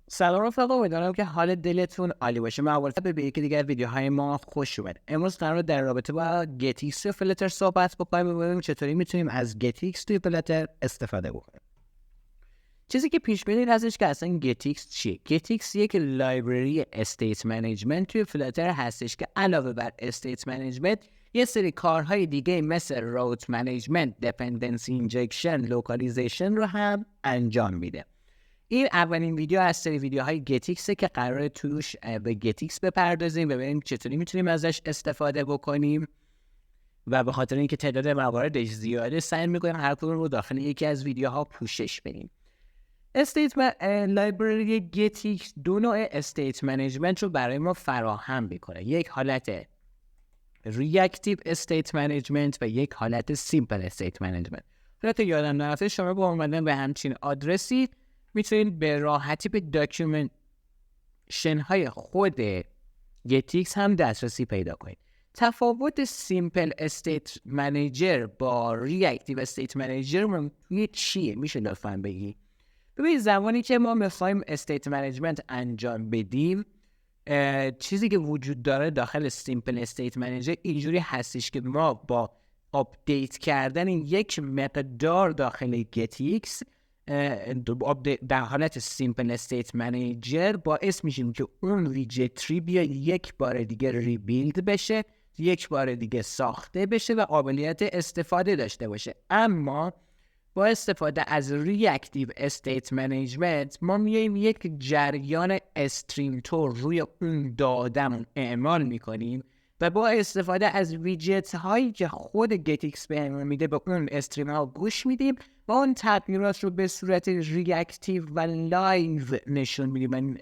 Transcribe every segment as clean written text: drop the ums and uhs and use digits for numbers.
سلام رفقا، امیدوارم که حال دلتون عالی باشه. من اول به یکی دیگر ویدیوهای ما خوش اومد. امروز قرار در رابطه با Getx و فلاتر صحبت بکنیم و ببینیم چطوری میتونیم از Getx توی فلاتر استفاده بکنیم. چیزی که پیش بینی هستش که اصلا Getx چیه؟ Getx یک لایبرری استیت منیجمنت توی فلاتر هستش که علاوه بر استیت منیجمنت یه سری کارهای دیگه مثل روت منیجمنت، دیپندنسی اینجکشن، لوکالیزیشن رو هم انجام میده. این اولین ویدیو از سری ویدیوهای Getx که قراره توش به Getx بپردازیم و ببینیم چطوری میتونیم ازش استفاده بکنیم و به خاطر اینکه تعداد مواردش زیاده سعی میکنیم هر کدوم رو داخل یکی از ویدیوها پوشش بدیم. استیت لایبرری Getx دو نوع استیت منیجمنت رو برای ما فراهم میکنه. یک حالت ریاکتیو استیت منیجمنت و یک حالت سیمپل استیت منیجمنت. حالت یادم نرفته شما با اومدن به همچین آدرسی میتونید به راحتی به داکیومنتیشن های خود Getx هم دسترسی پیدا کنید. تفاوت سیمپل استیت منیجر با ریاکتیو استیت منیجر چیه؟ میشه لطفاً بگی؟ ببینید زمانی که ما میخوایم استیت منیجمنت انجام بدیم، چیزی که وجود داره داخل سیمپل استیت منیجر اینجوری هستش که ما با آپدیت کردن یک مقدار داخل Getx در حالت سیمپل استیت منیجر باعث میشیم که اون ویجتری بیا یک بار دیگه ریبیلد بشه، یک بار دیگه ساخته بشه و قابلیت استفاده داشته باشه. اما با استفاده از ریاکتیو استیت منیجمنت ما میایم یک جریان استریم تور روی اون دادمون اعمال میکنیم و با استفاده از ویجت هایی که خود Getx بهمون میده به اون استریم ها گوش میدیم و اون تغییرات رو به صورت ریاکتیو و لایو نشون میدیم.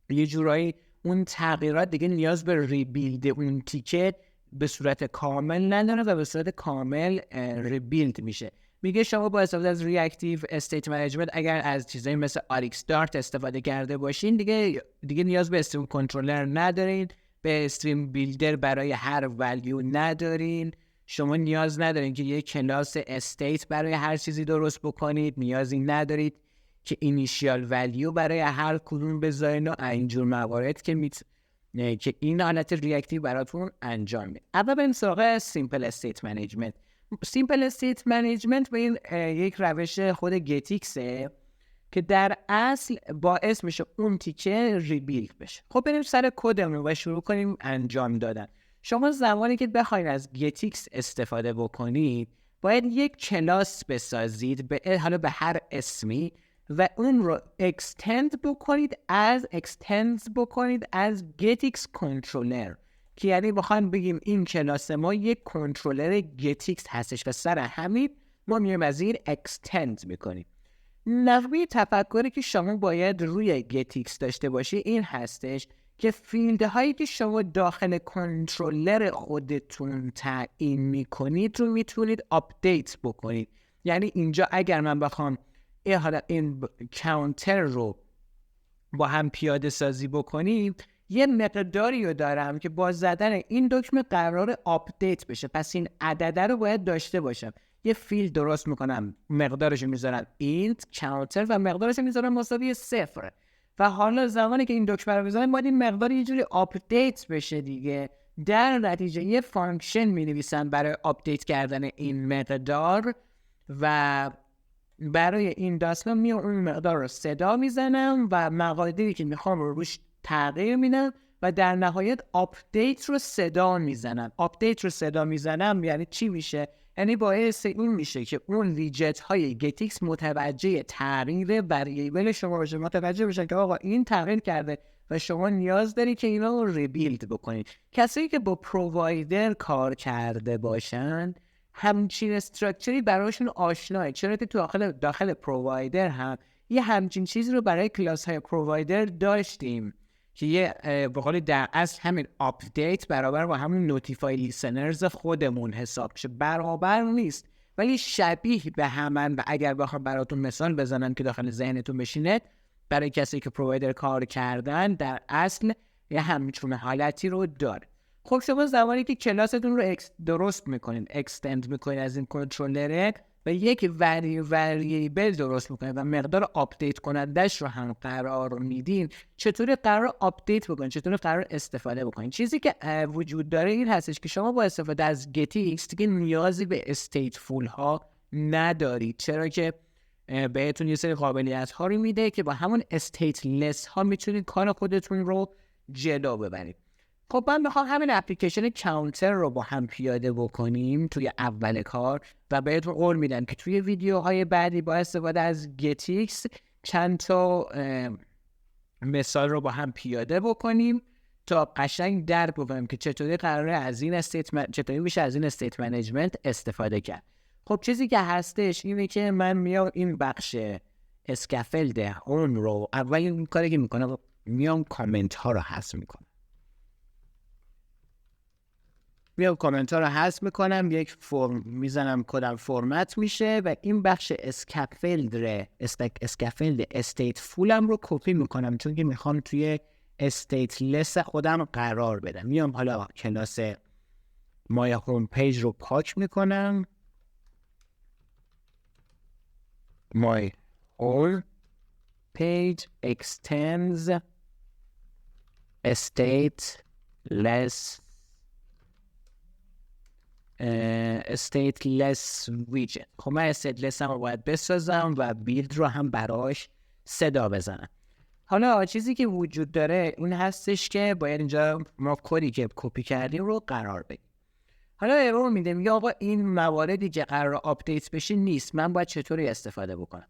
یه جورایی اون تغییرات دیگه نیاز به ریبیلد اون تیکت به صورت کامل نداره و به صورت کامل ریبیلد میشه. میگه شما با استفاده از ریاکتیو استیت منیجمنت اگر از چیزایی مثل استارت استفاده کرده باشین دیگه نیاز به استریم کنترلر ندارین، به استریم بیلدر برای هر ولیو ندارین، شما نیاز ندارین که یک کلاس استیت برای هر چیزی درست بکنید، نیازی ندارید که اینیشیال ولیو برای هر کدوم بذارین و اینجور موارد که این حالت ریاکتیو براتون انجام میده. اول بریم سراغ سیمپل استیت منیجمنت. سیمپل استیت منیجمنت به این یک روش خود Getxه که در اصل باعث میشه اون تیکه ریبیلد بشه. خب بریم سر کدمون و شروع کنیم انجام دادن. شما زمانی که بخواید از Getx استفاده بکنید باید یک کلاس بسازید حالا به هر اسمی و اون رو اکستند بکنید از Getx کنترلر، که یعنی بخوایم بگیم این کلاس ما یک کنترلر Getx هستش و سر همین ما میایم از این اکستند میکنیم. نحوه تفکری که شما باید روی Getx داشته باشی این هستش که فیلد هایی که شما داخل کنترلر خودتون تعیین میکنید رو میتونید آپدیت بکنید. یعنی اینجا اگر من بخوام این کانتر رو با هم پیاده سازی بکنیم یه مقداری رو دارم که با زدن این دکمه قرار آپدیت بشه، پس این عدده رو باید داشته باشم. یه فیلد درست میکنم، مقدارش رو میذارم اینت کانتر و مقدارش رو میذارم مساوی 0 و حالا زمانی که این دکمه رو بزنم باید این مقدار یه جوری آپدیت بشه دیگه. در نتیجه یه فانکشن مینویسم برای آپدیت کردن این مقدار و برای این داستان میام اون مقدار رو صدا میزنم و مقادیری که میخوام رو روش تغییر میدم و در نهایت آپدیت رو صدا میزنم. یعنی چی میشه؟ یعنی باعث این میشه که اون ویجت های Getx متوجه تغییر وریبل شما باشه، متوجه بشن که آقا این تغییر کرده و شما نیاز داری که اینا رو ریبیلد بکنید. کسایی که با پرووایدر کار کرده باشن همچین استراکچری براشون آشناه، چرا که تو داخل پرووایدر هم یه همچین چیزی رو برای کلاس های پرووایدر داشتیم که یه به قول در اصل همین آپدیت برابر با همون نوتیفای لیسنرز خودمون حساب میشه. برابر نیست ولی شبیه به همن و اگر بخوام براتون مثال بزنم که داخل ذهنتون بشینه، برای کسی که پرووایدر کار کردن در اصل یه همچون حالتی رو داره. خب شما زمانی که کلاستون رو درست میکنین، اکستند میکنین از این کنترلره، و یک وریبل درست میکنید و مقدار آپدیت کنندش رو هم قرار میدین، چطوری قرار آپدیت بکنید، چطوری قرار استفاده بکنید. چیزی که وجود داره این هستش که شما با استفاده از Getx دیگه نیازی به استیت فول ها ندارید، چرا که بهتون یه سری قابلیت ها رو میده که با همون استیت لس ها میتونید کار خودتون رو جلو ببرید. خب من میخوام همین اپلیکیشن کانتر رو با هم پیاده بکنیم توی اول کار و بهتون قول میدم که توی ویدیوهای بعدی با استفاده از Getx چند تا مثال رو با هم پیاده بکنیم تا قشنگ درک بکنیم که چطوری قراره از این چطوری میشه از این استیت منیجمنت استفاده کرد. خب چیزی که هستش اینه که من میام این بخش اسکافلد اون رو اولین کاری که میکنم میام کامنت ها رو حذف میکنم. میام کامنت ها رو حذف میکنم، یک فرم میزنم، کدم فرمت میشه و این بخش اسکافلد استیت فولم رو کپی میکنم چون که میخوام توی استیت لس خودم قرار بدم. میام حالا کلاس مای هوم پیج رو پاک میکنم، my whole page extends stateless widget. خب من stateless هم رو باید بسازم و بیلد رو هم براش صدا بزنم. حالا چیزی که وجود داره این هستش که باید اینجا ما کدی که کپی کردیم رو قرار بدیم. حالا ارور میده، میگه آقا این مواردی که قرار آپدیت بشه نیست، من باید چطوری استفاده بکنم؟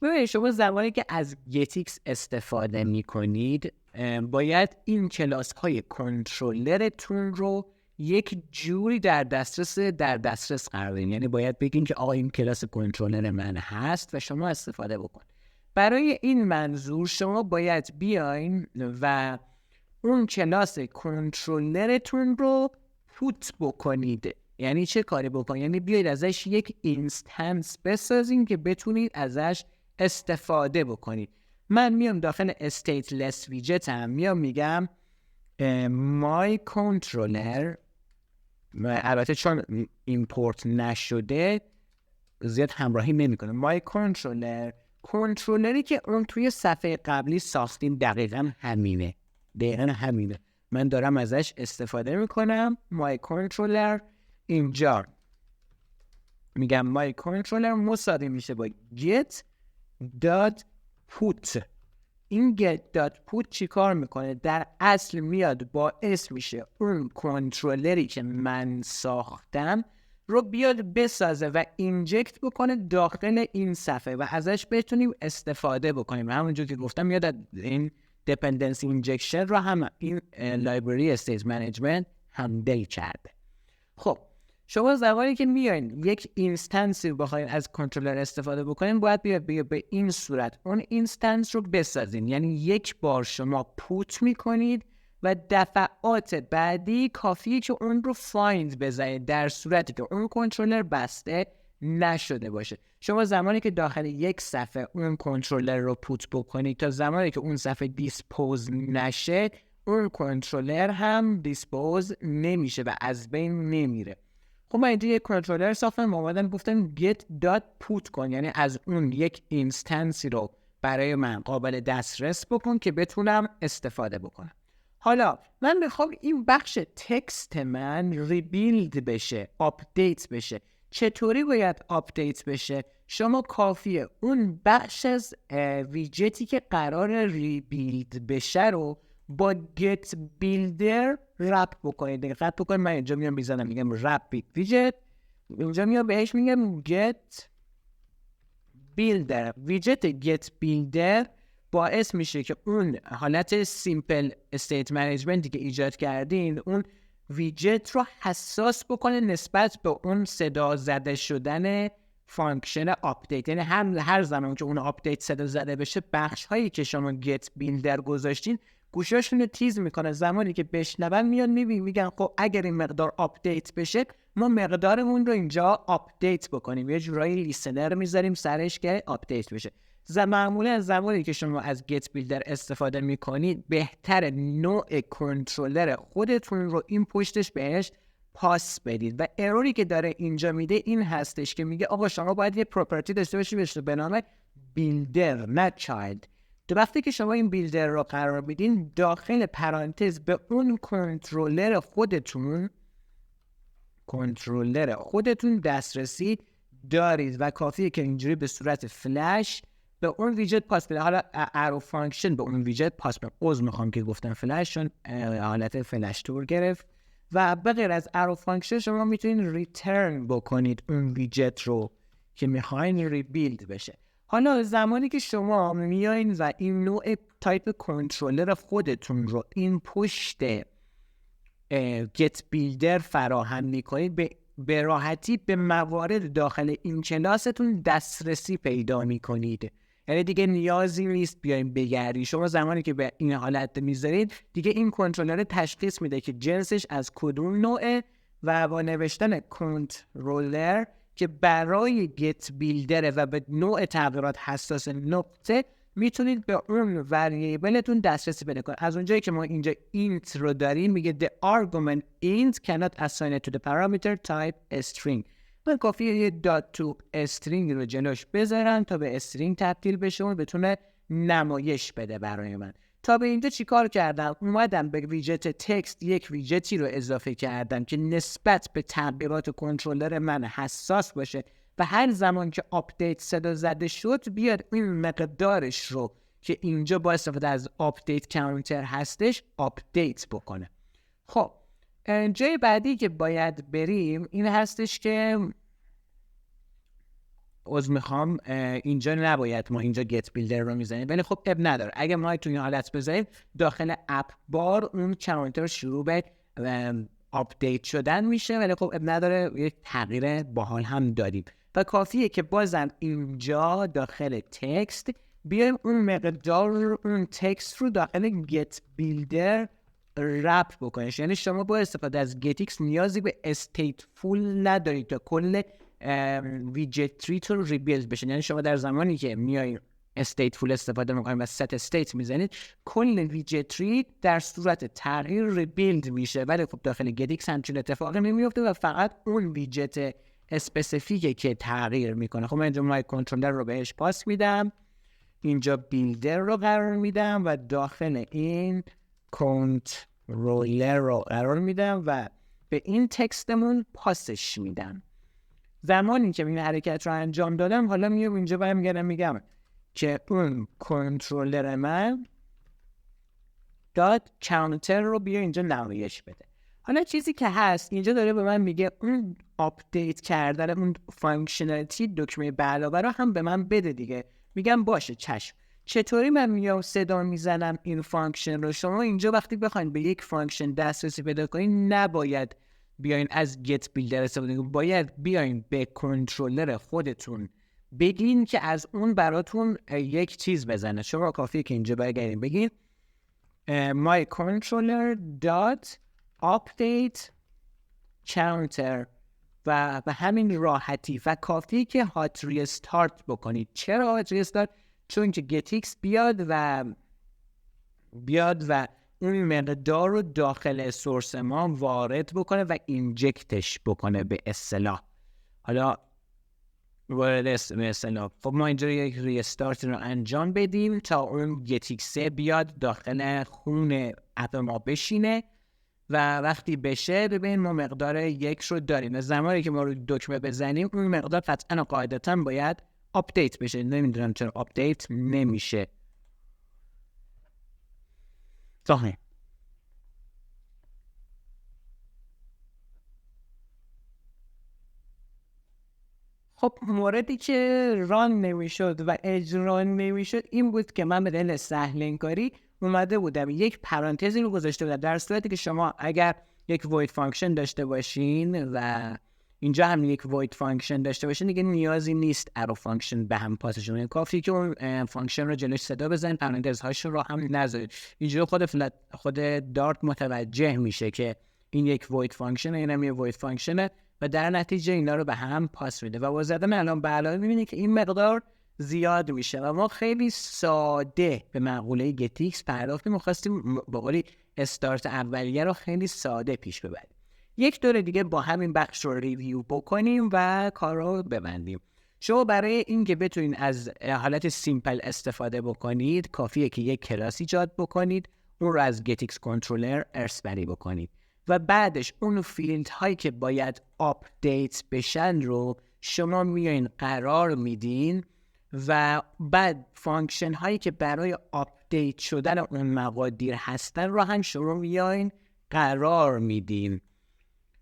ببینید شما زمانی که از Getx استفاده میکنید باید این کلاس های کنترلرتون رو یک جوری در دسترس قرار بدین. یعنی باید بگین که آقا این کلاس کنترلر من هست و شما استفاده بکن. برای این منظور شما باید بیاین و اون کلاس کنترلرتون رو پوت بکنید. یعنی چه کاری بکنید؟ یعنی بیاید ازش یک اینستنس بسازین که بتونید ازش استفاده بکنید. من میام داخل stateless widget هم میام میگم my controller، البته چون ایمپورت نشده زیاد همراهی نمیکنه، my کنترلری که اون توی صفحه قبلی ساختیم دقیقا همینه. من دارم ازش استفاده میکنم. my controller اینجا میگم my controller مساوی میشه با get.put. این get.put چی کار میکنه؟ در اصل میاد باعث میشه اون کنترلری که من ساختم رو بیاد بسازه و اینجکت بکنه داخل این صفحه و ازش بتونیم استفاده بکنیم. همونجور که گفتم میاد این dependency injection رو هم این لایبرری استیت منیجمنت هندل کرده. خب شما زمانی که میاین یک اینستنسی بخواید از کنترلر استفاده بکنین باید بیاد به این صورت اون اینستنس رو بسازین. یعنی یک بار شما پوت میکنید و دفعات بعدی کافیه که اون رو فایند بزنید در صورتی که اون کنترلر بسته نشده باشه. شما زمانی که داخل یک صفحه اون کنترلر رو پوت بکنید تا زمانی که اون صفحه دیسپوز نشه اون کنترلر هم دیسپوز نمیشه و از بین نمیره. خب من اینجا یک کنترلر ساختم اومدم گفتم get.put کن، یعنی از اون یک اینستنسی رو برای من قابل دسترس بکن که بتونم استفاده بکنم. حالا من میخوام این بخش تکست من ریبیلد بشه، آپدیت بشه. چطوری باید آپدیت بشه؟ شما کافیه اون بخش از ویجتی که قرار ریبیلد بشه رو با get builder رپ بکنید. دقت بکنید من اینجا میام میزنم میگم رپ ویجت، اینجا میام بهش میگم get builder. ویجت get builder باعث میشه که اون حالت سیمپل استیت منیجمنتی که ایجاد کردین اون ویجت رو حساس بکنه نسبت به اون صدا زده شدن فانکشن آپدیت. یعنی هر زمان که اون آپدیت صدا زده بشه بخش هایی که شما گت بیلدر گذاشتین گوشاشون رو تیز میکنه. زمانی که بشنون میان میگن خب اگر این مقدار آپدیت بشه ما مقدارمون رو اینجا آپدیت بکنیم، یه جورایی لیسنر میذاریم سرش که آپدیت بشه. معمولا زمانی که شما از گت بیلدر استفاده میکنید بهتر نوع کنترلر خودتون رو این پشتش بهش پاس بدید. و اروری که داره اینجا میده این هستش که میگه آقا شما باید یه پراپرتی داشته باشید به نام بیلدر نه چایلد. تو وقتی که شما این بیلدر رو قرار میدین داخل پرانتز به اون کنترلر خودتون دسترسی دارید و کافیه که اینجوری به صورت فلش به اون ویجت پاس بده. حالا ارو فانکشن به اون ویجت پاس بده. عذر میخوام که گفتم فلش چون حالت فلش تور گرفت. و به غیر از ارو فانکشن شما میتونید ریترن بکنید اون ویجت رو که میخواین ریبیلد بشه. حالا زمانی که شما میایین و این نوع تایپ کنترلر خودتون رو این پشت گت بیلدر فراهم میکنید به راحتی به موارد داخل این کلاستون دسترسی پیدا میکنید. یعنی دیگه نیازی نیست بیاین بگردید. شما زمانی که به این حالت میذارید دیگه این کنترلر تشخیص میده که جنسش از کدوم نوعه و با نوشتن کنترلر که برای گت بیلدره و به نوع تغییرات حساس نقطه میتونید به اون وریبلتون دسترسی پیدا کنید. از اونجایی که ما اینجا int رو داریم میگه the argument int cannot assign it to the parameter type string. من کافیه یه dot to string رو جلوش بذارم تا به string تبدیل بشه و بتونه نمایش بده برای من. تا به اینجا چی کار کردم؟ اومدم به ویجت تکست یک ویجتی رو اضافه کردم که نسبت به تغییرات کنترلر من حساس باشه و هر زمان که آپدیت صدا زده شد بیاد این مقدارش رو که اینجا با استفاده از آپدیت کانتر هستش آپدیت بکنه. خب جای بعدی که باید بریم این هستش که میخوام اینجا نباید ما اینجا گت بیلدر رو میزنیم، ولی خب اب نداره. اگه ما توی این حالت بذاریم داخل اپ بار اون کانتر شروع به آپدیت شدن میشه، ولی خب اب نداره. یک تغییر باحال هم داریم و کافیه که بازم اینجا داخل تکست بیایم اون مقدار اون تکست رو داخل گت بیلدر رپ بکنیش. یعنی شما با استفاده از Getx نیازی به استیت فول ندارید تا کل ویجت تری رو ریبیلد بشه. یعنی شما در زمانی که میایید استیت فول استفاده میکنید و ست استیت میزنید کل ویجت تری در صورت تغییر ریبیلد میشه، ولی خب داخل Getx همچین اتفاقی نمیفته و فقط اون ویجت اسپسیفیکه که تغییر میکنه. خب من اینجا مای کنترلر رو بهش پاس میدم، اینجا بیلدر رو قرار میدم و داخل این کنترلر رو قرار میدم و به این تکستمون پاسش میدم. زمانی که این حرکت رو انجام دادم حالا میام اینجا برمیگردم میگم که اون کنترلر من داد کانتر رو بیا اینجا نمایش بده. حالا چیزی که هست اینجا داره به من میگه اون آپدیت کردن اون فانکشنالیتی دکمه به علاوه رو هم به من بده دیگه. میگم باشه چشم. چطوری من میام صدا میزنم این فانکشن رو؟ شما اینجا وقتی بخواید به یک فانکشن دسترسی پیدا کنین نباید بیاین از گت بیلدر استفاده کنین، باید بیاین به کنترلر خودتون بگین که از اون براتون یک چیز بزنه. شما کافیه که اینجا برگردین بگین my controller dot update counter و به همین راحتی و کافیه که هات ریستارت بکنید. چرا هات ریستارت؟ چون که Getx بیاد و اون مقدار رو داخل سورس ما وارد بکنه و اینجکتش بکنه به اصطلاح. حالا وارد به اصطلاح خب ما اینجا یک ریستارت رو انجام بدیم تا اون Getx بیاد داخل خون اپ ما بشینه و وقتی بشه ببین ما مقدار یک رو داریم. زمانی که ما رو دکمه بزنیم اون مقدار قطعا و قاعدتا باید آپدیت بشه. نمیدونم چرا آپدیت نمیشه. صحیح. خب موردی که ران نمیشد و اجرا نمیشد این بود که من به دلیل سهل‌انگاری اومده بودم یک پرانتزی رو گذاشته بودم. در صورتی که شما اگر یک void فانکشن داشته باشین و اینجا هم یک void فانکشن داشته باشین دیگه نیازی نیست ارو فانکشن به هم پاسش کنید. کافیه که اون فانکشن رو جلوش صدا بزنید، پرانتزهاش رو هم نذارید. اینجا خود دارت متوجه میشه که این یک void فانکشن، اینم یک void فانکشنه و در نتیجه اینا رو به هم پاس میده و با زدن الان به علاوه میبینید که این مقدار زیاد میشه و ما خیلی ساده به مقوله Getx پرداختیم و خواستیم به قولی استارت اولیه رو خیلی ساده پیش ببریم. یک دور دیگه با همین بخش رو ریویو بکنیم و کار رو ببندیم. شما برای اینکه بتونید از حالت سیمپل استفاده بکنید کافیه که یک کلاس ایجاد بکنید، اون رو از Getx کنترلر ارث‌بری بکنید و بعدش اون فیلد هایی که باید آپدیت بشن رو شما میایین قرار میدین و بعد فانکشن هایی که برای آپدیت شدن اون مقادیر هستن رو هم شما میایین قرار میدین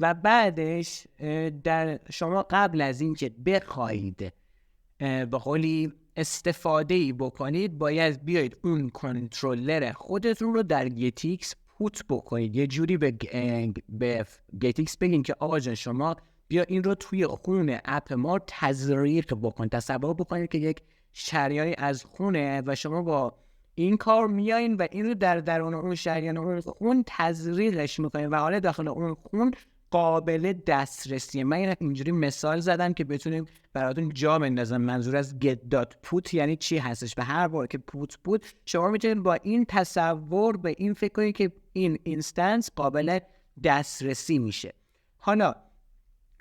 و بعدش در شما قبل از اینکه بخواید به قولی استفاده‌ای بکنید باید بیاید اون کنترلر خودتون رو در گتیکس پوت بکنید. یه جوری به گتیکس بگین که آقا جان شما بیا این رو توی خون اپ ما تزریق بکن. تصور بکنید که یک شریانی از خونه و شما با این کار میایین و این رو در درون اون شریان اون خون تزریقش میکنین و حالا داخل اون خون قابل دسترسیه. من اینجوری مثال زدم که بتونیم براتون جا بندازم منظور از get.put یعنی چی هستش و هر بار که put بود شما میتونید با این تصور به این فکر کنید که این اینستنس قابل دسترسی میشه. حالا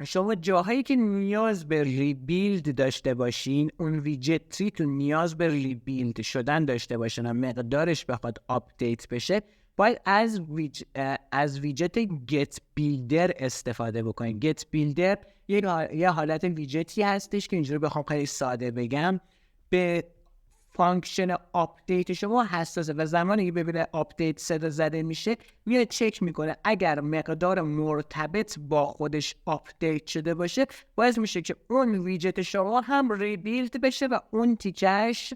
شما جاهایی که نیاز به ریبیلد داشته باشین، اون ویجتریتون نیاز به ریبیلد شدن داشته باشن و مقدارش بخواد آپدیت بشه، باید از ویجت get builder استفاده بکنید. get builder یه حالت ویجتی هستش که اینجوری بخوام خیلی ساده بگم به فانکشن آپدیت شما حساسه و زمانی که ببینه آپدیت صدا زده میشه میاد چک میکنه. اگر مقدار مرتبط با خودش آپدیت شده باشه باعث میشه که اون ویجت شما هم ریبیلد بشه و اون تیکش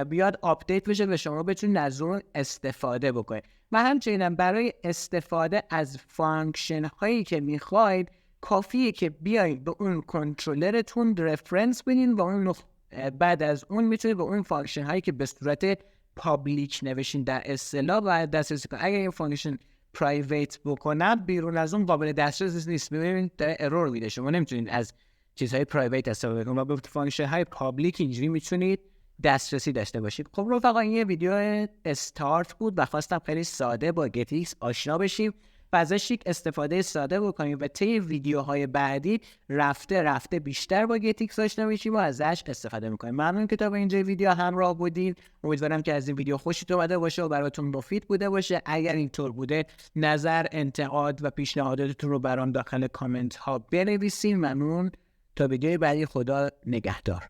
بیاد آپدیت بشه و شما بتونید از اون استفاده بکنید. و همچنین برای استفاده از فانکشن هایی که میخواید کافیه که بیاید به اون کنترلرتون رفرنس بدین و اون بعد از اون میتونید به اون فانکشن هایی که به صورت پابلیک نوشین در اصطلاح و دسترسی کنید. اگر این فانکشن پرایویت بکنن بیرون از اون قابل دسترسی نیست، ببینید داره ارور میده. شما نمیتونید از چیزهای پرایویت استفاده کنید و به فانکشن های پابلیک اینجوری میتونید دسترسی داشته باشید. خب رفقا این یه ویدیو استارت بود و خواستم خیلی ساده با گتیکس آشنا بشیم و ازش یک استفاده ساده بکنیم و طی ویدیوهای بعدی رفته بیشتر با گتیکس آشنا بشیم و ازش استفاده میکنیم. ممنون که تا به اینجا ویدیو همراه بودین. امیدوارم که از این ویدیو خوشتون اومده باشه و براتون مفید بوده باشه. اگر اینطور بوده نظر، انتقاد و پیشنهاداتتون رو برام داخل کامنت ها بنویسین. ممنون. تا ویدیو بعدی، خدا نگهدار.